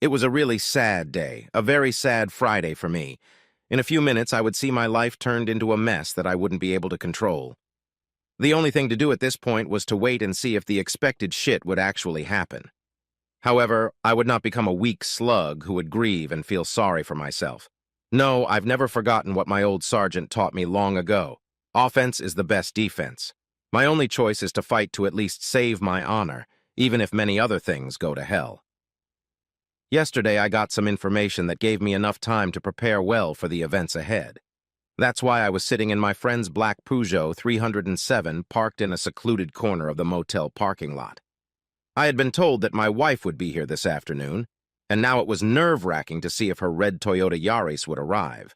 It was a really sad day, a very sad Friday for me. In a few minutes, I would see my life turned into a mess that I wouldn't be able to control. The only thing to do at this point was to wait and see if the expected shit would actually happen. However, I would not become a weak slug who would grieve and feel sorry for myself. No, I've never forgotten what my old sergeant taught me long ago. Offense is the best defense. My only choice is to fight to at least save my honor, even if many other things go to hell. Yesterday, I got some information that gave me enough time to prepare well for the events ahead. That's why I was sitting in my friend's black Peugeot 307 parked in a secluded corner of the motel parking lot. I had been told that my wife would be here this afternoon, and now it was nerve-wracking to see if her red Toyota Yaris would arrive.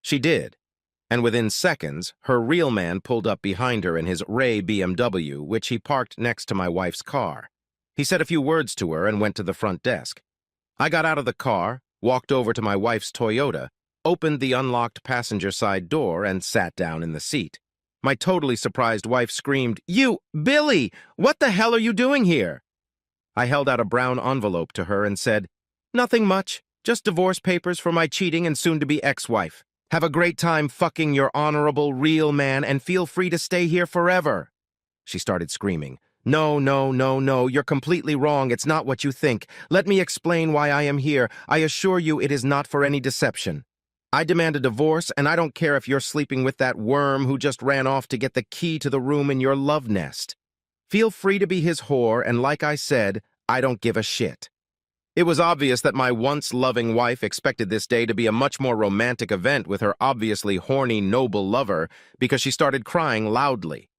She did, and within seconds, her real man pulled up behind her in his Ray BMW, which he parked next to my wife's car. He said a few words to her and went to the front desk. I got out of the car, walked over to my wife's Toyota, opened the unlocked passenger side door, and sat down in the seat. My totally surprised wife screamed, "You, Billy! What the hell are you doing here?" I held out a brown envelope to her and said, "Nothing much, just divorce papers for my cheating and soon-to-be ex-wife. Have a great time fucking your honorable, real man and feel free to stay here forever." She started screaming. "No, no, no, no, you're completely wrong. It's not what you think. Let me explain why I am here. I assure you it is not for any deception. I demand a divorce, and I don't care if you're sleeping with that worm who just ran off to get the key to the room in your love nest. Feel free to be his whore, and like I said, I don't give a shit." It was obvious that my once loving wife expected this day to be a much more romantic event with her obviously horny, noble lover because she started crying loudly.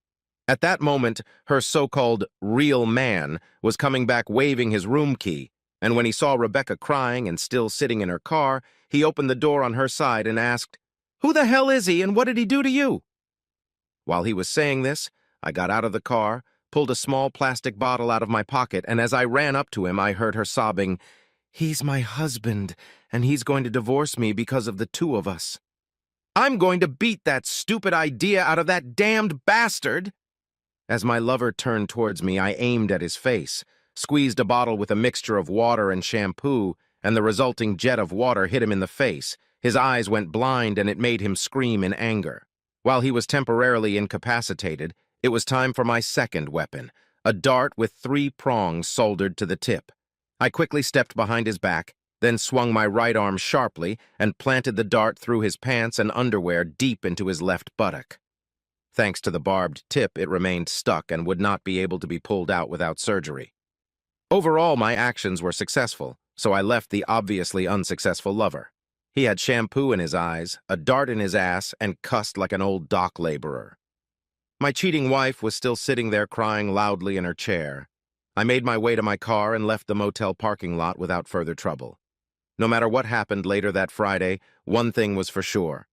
At that moment, her so-called real man was coming back waving his room key, and when he saw Rebecca crying and still sitting in her car, he opened the door on her side and asked, "Who the hell is he and what did he do to you?" While he was saying this, I got out of the car, pulled a small plastic bottle out of my pocket, and as I ran up to him, I heard her sobbing, "He's my husband, and he's going to divorce me because of the two of us. I'm going to beat that stupid idea out of that damned bastard." As my lover turned towards me, I aimed at his face, squeezed a bottle with a mixture of water and shampoo, and the resulting jet of water hit him in the face. His eyes went blind, and it made him scream in anger. While he was temporarily incapacitated, it was time for my second weapon, a dart with 3 prongs soldered to the tip. I quickly stepped behind his back, then swung my right arm sharply and planted the dart through his pants and underwear deep into his left buttock. Thanks to the barbed tip, it remained stuck and would not be able to be pulled out without surgery. Overall, my actions were successful, so I left the obviously unsuccessful lover. He had shampoo in his eyes, a dart in his ass, and cussed like an old dock laborer. My cheating wife was still sitting there crying loudly in her chair. I made my way to my car and left the motel parking lot without further trouble. No matter what happened later that Friday, one thing was for sure.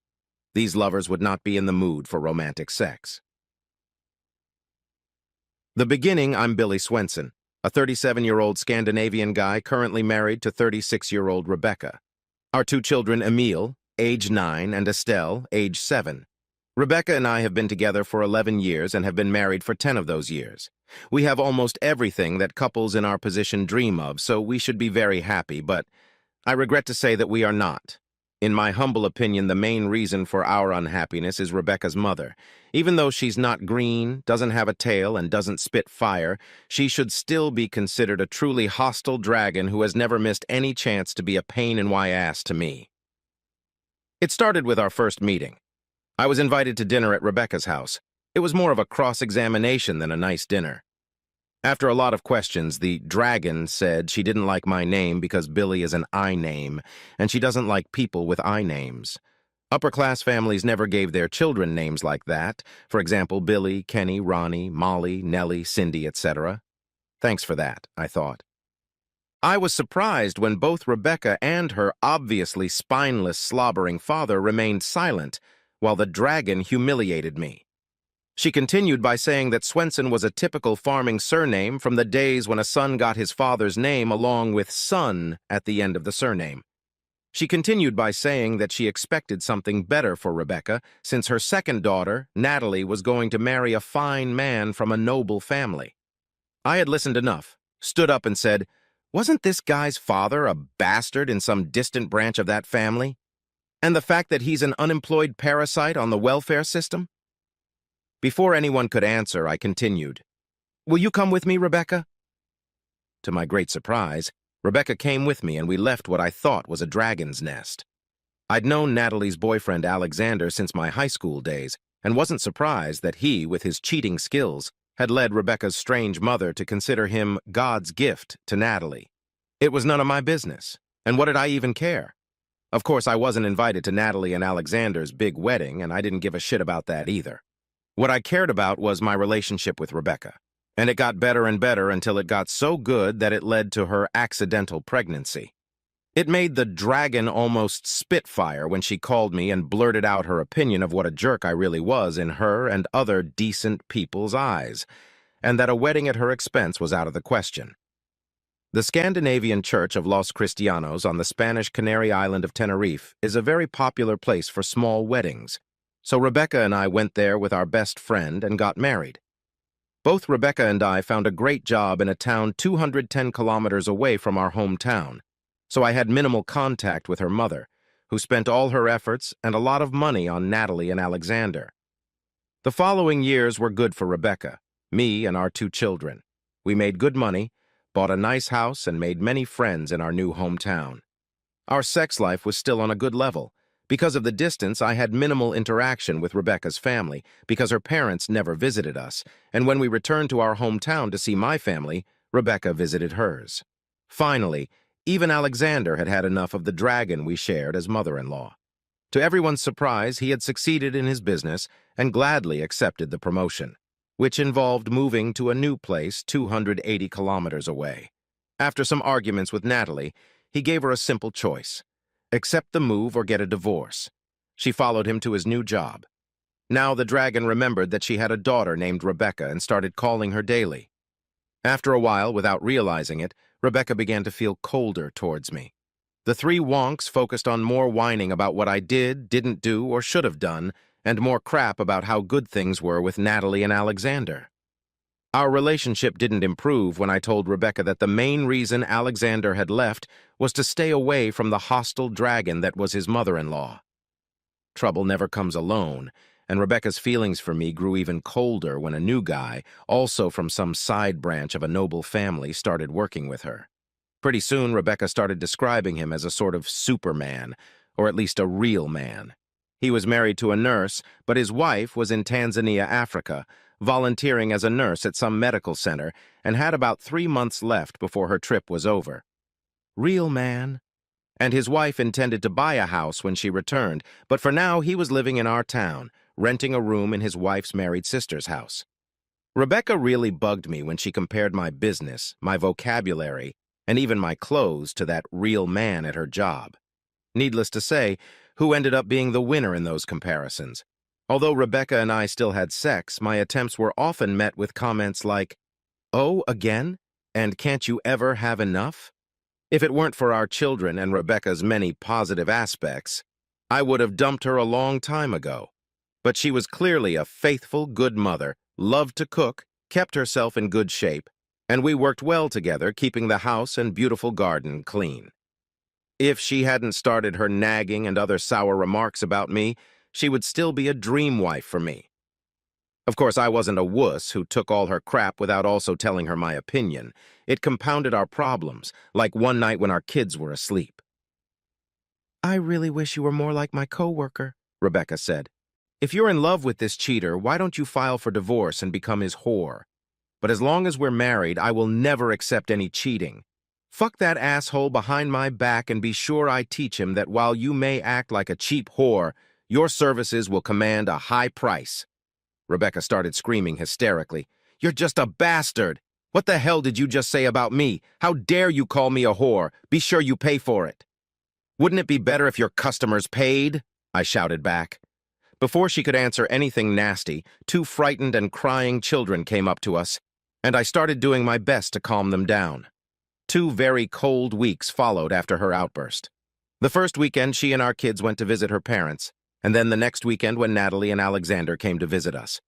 These lovers would not be in the mood for romantic sex. The beginning, I'm Billy Swenson, a 37-year-old Scandinavian guy currently married to 36-year-old Rebecca. Our 2 children, Emile, age 9, and Estelle, age 7. Rebecca and I have been together for 11 years and have been married for 10 of those years. We have almost everything that couples in our position dream of, so we should be very happy, but I regret to say that we are not. In my humble opinion, the main reason for our unhappiness is Rebecca's mother. Even though she's not green, doesn't have a tail, and doesn't spit fire, she should still be considered a truly hostile dragon who has never missed any chance to be a pain in my ass to me. It started with our first meeting. I was invited to dinner at Rebecca's house. It was more of a cross-examination than a nice dinner. After a lot of questions, the dragon said she didn't like my name because Billy is an I name, and she doesn't like people with I names. Upper-class families never gave their children names like that. For example, Billy, Kenny, Ronnie, Molly, Nellie, Cindy, etc. Thanks for that, I thought. I was surprised when both Rebecca and her obviously spineless, slobbering father remained silent, while the dragon humiliated me. She continued by saying that Swenson was a typical farming surname from the days when a son got his father's name along with son at the end of the surname. She continued by saying that she expected something better for Rebecca, since her second daughter, Natalie, was going to marry a fine man from a noble family. I had listened enough, stood up and said, Wasn't this guy's father a bastard in some distant branch of that family? And the fact that he's an unemployed parasite on the welfare system? Before anyone could answer, I continued, "Will you come with me, Rebecca?" To my great surprise, Rebecca came with me and we left what I thought was a dragon's nest. I'd known Natalie's boyfriend Alexander since my high school days and wasn't surprised that he, with his cheating skills, had led Rebecca's strange mother to consider him God's gift to Natalie. It was none of my business, and what did I even care? Of course, I wasn't invited to Natalie and Alexander's big wedding, and I didn't give a shit about that either. What I cared about was my relationship with Rebecca, and it got better and better until it got so good that it led to her accidental pregnancy. It made the dragon almost spitfire when she called me and blurted out her opinion of what a jerk I really was in her and other decent people's eyes, and that a wedding at her expense was out of the question. The Scandinavian Church of Los Cristianos on the Spanish Canary Island of Tenerife is a very popular place for small weddings, so Rebecca and I went there with our best friend and got married. Both Rebecca and I found a great job in a town 210 kilometers away from our hometown, so I had minimal contact with her mother, who spent all her efforts and a lot of money on Natalie and Alexander. The following years were good for Rebecca, me, and our 2 children. We made good money, bought a nice house, and made many friends in our new hometown. Our sex life was still on a good level. Because of the distance, I had minimal interaction with Rebecca's family because her parents never visited us, and when we returned to our hometown to see my family, Rebecca visited hers. Finally, even Alexander had had enough of the dragon we shared as mother-in-law. To everyone's surprise, he had succeeded in his business and gladly accepted the promotion, which involved moving to a new place 280 kilometers away. After some arguments with Natalie, he gave her a simple choice: accept the move or get a divorce. She followed him to his new job. Now the dragon remembered that she had a daughter named Rebecca and started calling her daily. After a while, without realizing it, Rebecca began to feel colder towards me. The 3 wonks focused on more whining about what I did, didn't do, or should have done, and more crap about how good things were with Natalie and Alexander. Our relationship didn't improve when I told Rebecca that the main reason Alexander had left was to stay away from the hostile dragon that was his mother-in-law. Trouble never comes alone, and Rebecca's feelings for me grew even colder when a new guy, also from some side branch of a noble family, started working with her. Pretty soon, Rebecca started describing him as a sort of Superman, or at least a real man. He was married to a nurse, but his wife was in Tanzania, Africa, volunteering as a nurse at some medical center, and had about 3 months left before her trip was over. Real man. And his wife intended to buy a house when she returned, but for now he was living in our town, renting a room in his wife's married sister's house. Rebecca really bugged me when she compared my business, my vocabulary, and even my clothes to that real man at her job. Needless to say, who ended up being the winner in those comparisons? Although Rebecca and I still had sex, my attempts were often met with comments like, "Oh, again? And can't you ever have enough?" If it weren't for our children and Rebecca's many positive aspects, I would have dumped her a long time ago. But she was clearly a faithful, good mother, loved to cook, kept herself in good shape, and we worked well together, keeping the house and beautiful garden clean. If she hadn't started her nagging and other sour remarks about me, she would still be a dream wife for me. Of course, I wasn't a wuss who took all her crap without also telling her my opinion. It compounded our problems, like one night when our kids were asleep. "I really wish you were more like my coworker," Rebecca said. "If you're in love with this cheater, why don't you file for divorce and become his whore? But as long as we're married, I will never accept any cheating. Fuck that asshole behind my back and be sure I teach him that while you may act like a cheap whore, your services will command a high price." Rebecca started screaming hysterically. "You're just a bastard! What the hell did you just say about me? How dare you call me a whore? Be sure you pay for it." "Wouldn't it be better if your customers paid?" I shouted back. Before she could answer anything nasty, 2 frightened and crying children came up to us, and I started doing my best to calm them down. 2 very cold weeks followed after her outburst. The first weekend, she and our kids went to visit her parents, and then the next weekend when Natalie and Alexander came to visit us.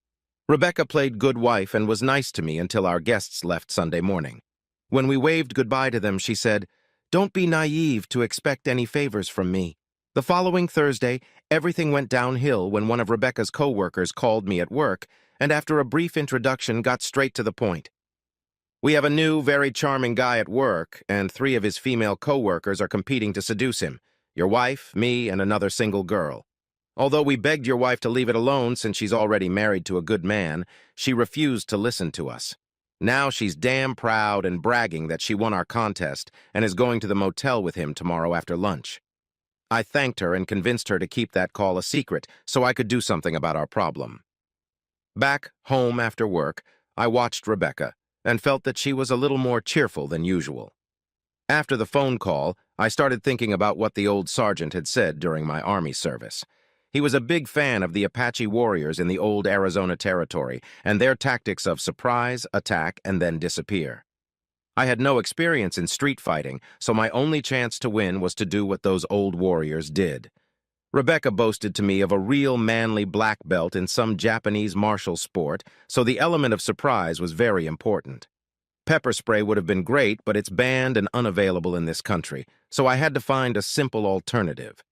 Rebecca played good wife and was nice to me until our guests left Sunday morning. When we waved goodbye to them, she said, "Don't be naive to expect any favors from me." The following Thursday, everything went downhill when one of Rebecca's co-workers called me at work and after a brief introduction got straight to the point. "We have a new, very charming guy at work, and 3 of his female co-workers are competing to seduce him. Your wife, me, and another single girl. Although we begged your wife to leave it alone since she's already married to a good man, she refused to listen to us. Now she's damn proud and bragging that she won our contest and is going to the motel with him tomorrow after lunch." I thanked her and convinced her to keep that call a secret so I could do something about our problem. Back home after work, I watched Rebecca and felt that she was a little more cheerful than usual. After the phone call, I started thinking about what the old sergeant had said during my Army service. He was a big fan of the Apache warriors in the old Arizona Territory and their tactics of surprise, attack, and then disappear. I had no experience in street fighting, so my only chance to win was to do what those old warriors did. Rebecca boasted to me of a real manly black belt in some Japanese martial sport, so the element of surprise was very important. Pepper spray would have been great, but it's banned and unavailable in this country, so I had to find a simple alternative.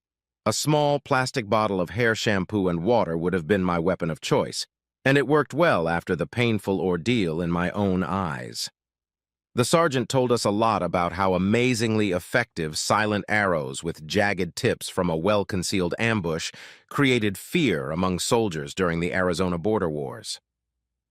A small plastic bottle of hair shampoo and water would have been my weapon of choice, and it worked well after the painful ordeal in my own eyes. The sergeant told us a lot about how amazingly effective silent arrows with jagged tips from a well-concealed ambush created fear among soldiers during the Arizona border wars.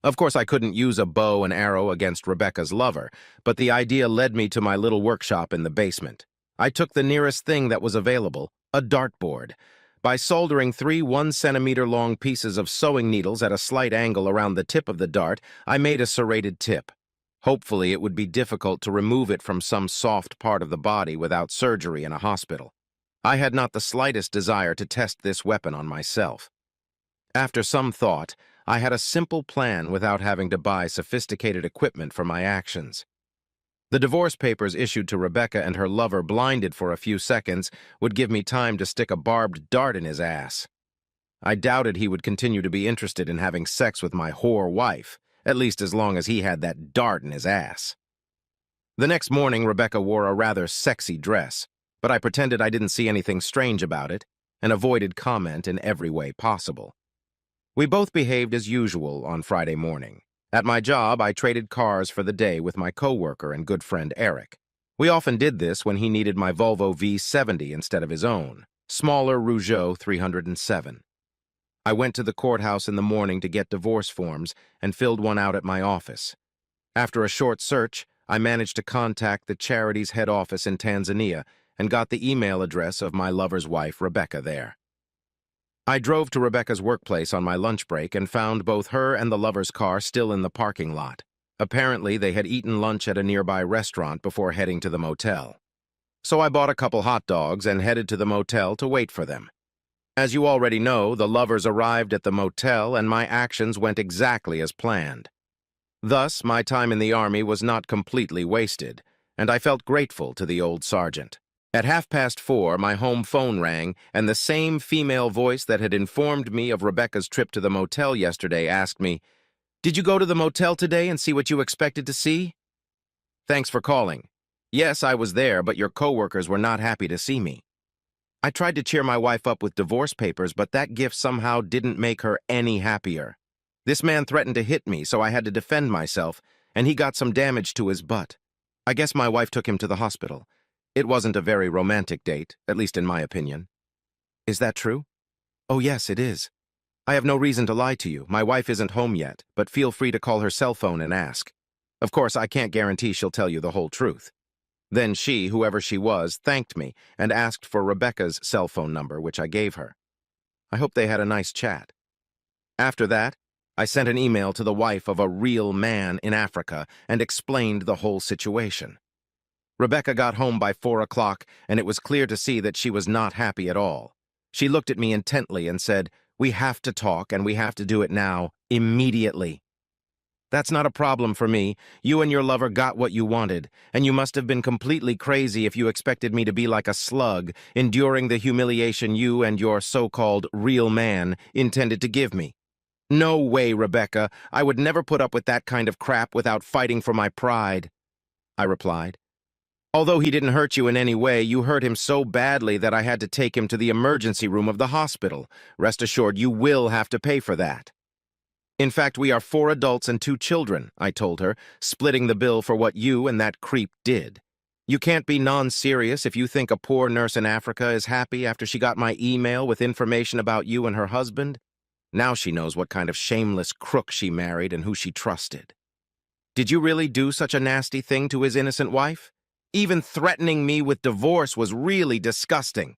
Of course, I couldn't use a bow and arrow against Rebecca's lover, but the idea led me to my little workshop in the basement. I took the nearest thing that was available, a dartboard. By soldering 3 1-centimeter-long pieces of sewing needles at a slight angle around the tip of the dart, I made a serrated tip. Hopefully, it would be difficult to remove it from some soft part of the body without surgery in a hospital. I had not the slightest desire to test this weapon on myself. After some thought, I had a simple plan without having to buy sophisticated equipment for my actions. The divorce papers issued to Rebecca and her lover, blinded for a few seconds, would give me time to stick a barbed dart in his ass. I doubted he would continue to be interested in having sex with my whore wife, at least as long as he had that dart in his ass. The next morning, Rebecca wore a rather sexy dress, but I pretended I didn't see anything strange about it and avoided comment in every way possible. We both behaved as usual on Friday morning. At my job, I traded cars for the day with my coworker and good friend Eric. We often did this when he needed my Volvo V70 instead of his own, smaller Rougeau 307. I went to the courthouse in the morning to get divorce forms and filled one out at my office. After a short search, I managed to contact the charity's head office in Tanzania and got the email address of my lover's wife, Rebecca, there. I drove to Rebecca's workplace on my lunch break and found both her and the lover's car still in the parking lot. Apparently, they had eaten lunch at a nearby restaurant before heading to the motel. So I bought a couple hot dogs and headed to the motel to wait for them. As you already know, the lovers arrived at the motel and my actions went exactly as planned. Thus, my time in the Army was not completely wasted, and I felt grateful to the old sergeant. At 4:30, my home phone rang, and the same female voice that had informed me of Rebecca's trip to the motel yesterday asked me, "Did you go to the motel today and see what you expected to see?" "Thanks for calling. Yes, I was there, but your coworkers were not happy to see me." I tried to cheer my wife up with divorce papers, but that gift somehow didn't make her any happier. This man threatened to hit me, so I had to defend myself, and he got some damage to his butt. I guess my wife took him to the hospital. It wasn't a very romantic date, at least in my opinion. Is that true? Oh, yes, it is. I have no reason to lie to you. My wife isn't home yet, but feel free to call her cell phone and ask. Of course, I can't guarantee she'll tell you the whole truth. Then she, whoever she was, thanked me and asked for Rebecca's cell phone number, which I gave her. I hope they had a nice chat. After that, I sent an email to the wife of a real man in Africa and explained the whole situation. Rebecca got home by 4 o'clock, and it was clear to see that she was not happy at all. She looked at me intently and said, "We have to talk, and we have to do it now, immediately." "That's not a problem for me. You and your lover got what you wanted, and you must have been completely crazy if you expected me to be like a slug, enduring the humiliation you and your so-called real man intended to give me. No way, Rebecca. I would never put up with that kind of crap without fighting for my pride." I replied. Although he didn't hurt you in any way, you hurt him so badly that I had to take him to the emergency room of the hospital. Rest assured, you will have to pay for that. In fact, we are 4 adults and 2 children, I told her, splitting the bill for what you and that creep did. You can't be non-serious if you think a poor nurse in Africa is happy after she got my email with information about you and her husband. Now she knows what kind of shameless crook she married and who she trusted. Did you really do such a nasty thing to his innocent wife? Even threatening me with divorce was really disgusting.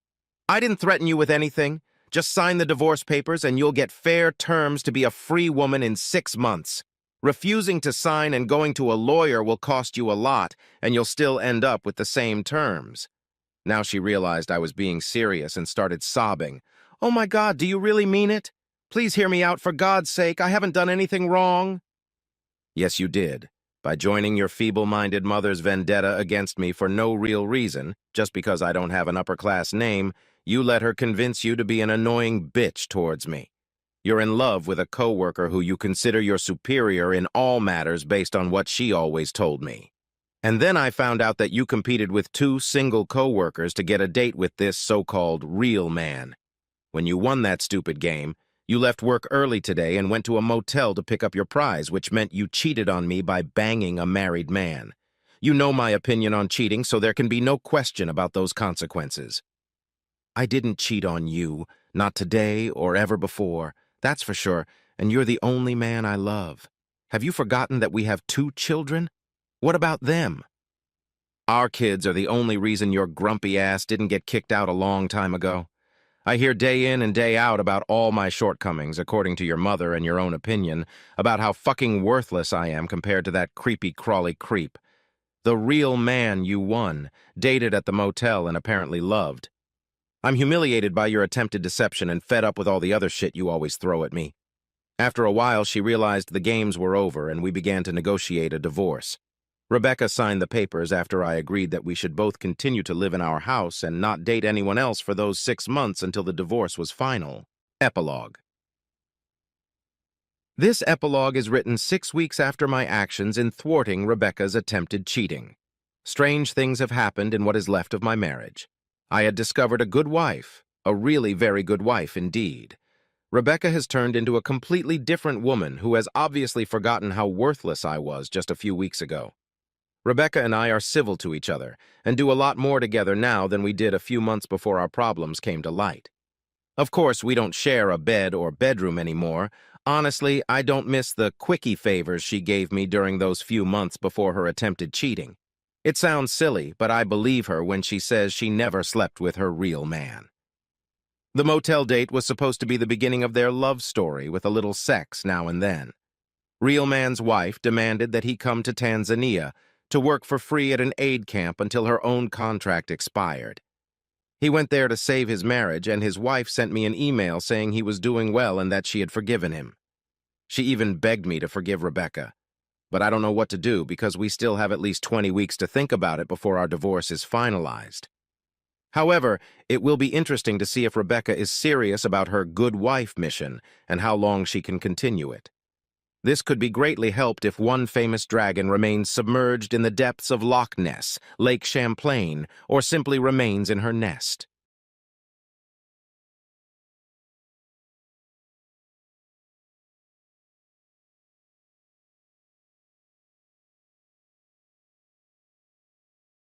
I didn't threaten you with anything. Just sign the divorce papers and you'll get fair terms to be a free woman in 6 months. Refusing to sign and going to a lawyer will cost you a lot, and you'll still end up with the same terms. Now she realized I was being serious and started sobbing. Oh my God, do you really mean it? Please hear me out, for God's sake. I haven't done anything wrong. Yes, you did. By joining your feeble-minded mother's vendetta against me for no real reason, just because I don't have an upper-class name, you let her convince you to be an annoying bitch towards me. You're in love with a coworker who you consider your superior in all matters based on what she always told me. And then I found out that you competed with 2 single coworkers to get a date with this so-called real man. When you won that stupid game, you left work early today and went to a motel to pick up your prize, which meant you cheated on me by banging a married man. You know my opinion on cheating, so there can be no question about those consequences. I didn't cheat on you, not today or ever before, that's for sure, and you're the only man I love. Have you forgotten that we have 2 children? What about them? Our kids are the only reason your grumpy ass didn't get kicked out a long time ago. I hear day in and day out about all my shortcomings, according to your mother and your own opinion, about how fucking worthless I am compared to that creepy-crawly creep. The real man you won, dated at the motel and apparently loved. I'm humiliated by your attempted deception and fed up with all the other shit you always throw at me. After a while, she realized the games were over and we began to negotiate a divorce. Rebecca signed the papers after I agreed that we should both continue to live in our house and not date anyone else for those 6 months until the divorce was final. Epilogue. This epilogue is written 6 weeks after my actions in thwarting Rebecca's attempted cheating. Strange things have happened in what is left of my marriage. I had discovered a good wife, a really very good wife indeed. Rebecca has turned into a completely different woman who has obviously forgotten how worthless I was just a few weeks ago. Rebecca and I are civil to each other and do a lot more together now than we did a few months before our problems came to light. Of course, we don't share a bed or bedroom anymore. Honestly, I don't miss the quickie favors she gave me during those few months before her attempted cheating. It sounds silly, but I believe her when she says she never slept with her real man. The motel date was supposed to be the beginning of their love story with a little sex now and then. Real man's wife demanded that he come to Tanzania to work for free at an aid camp until her own contract expired. He went there to save his marriage, and his wife sent me an email saying he was doing well and that she had forgiven him. She even begged me to forgive Rebecca. But I don't know what to do because we still have at least 20 weeks to think about it before our divorce is finalized. However, it will be interesting to see if Rebecca is serious about her good wife mission and how long she can continue it. This could be greatly helped if one famous dragon remains submerged in the depths of Loch Ness, Lake Champlain, or simply remains in her nest.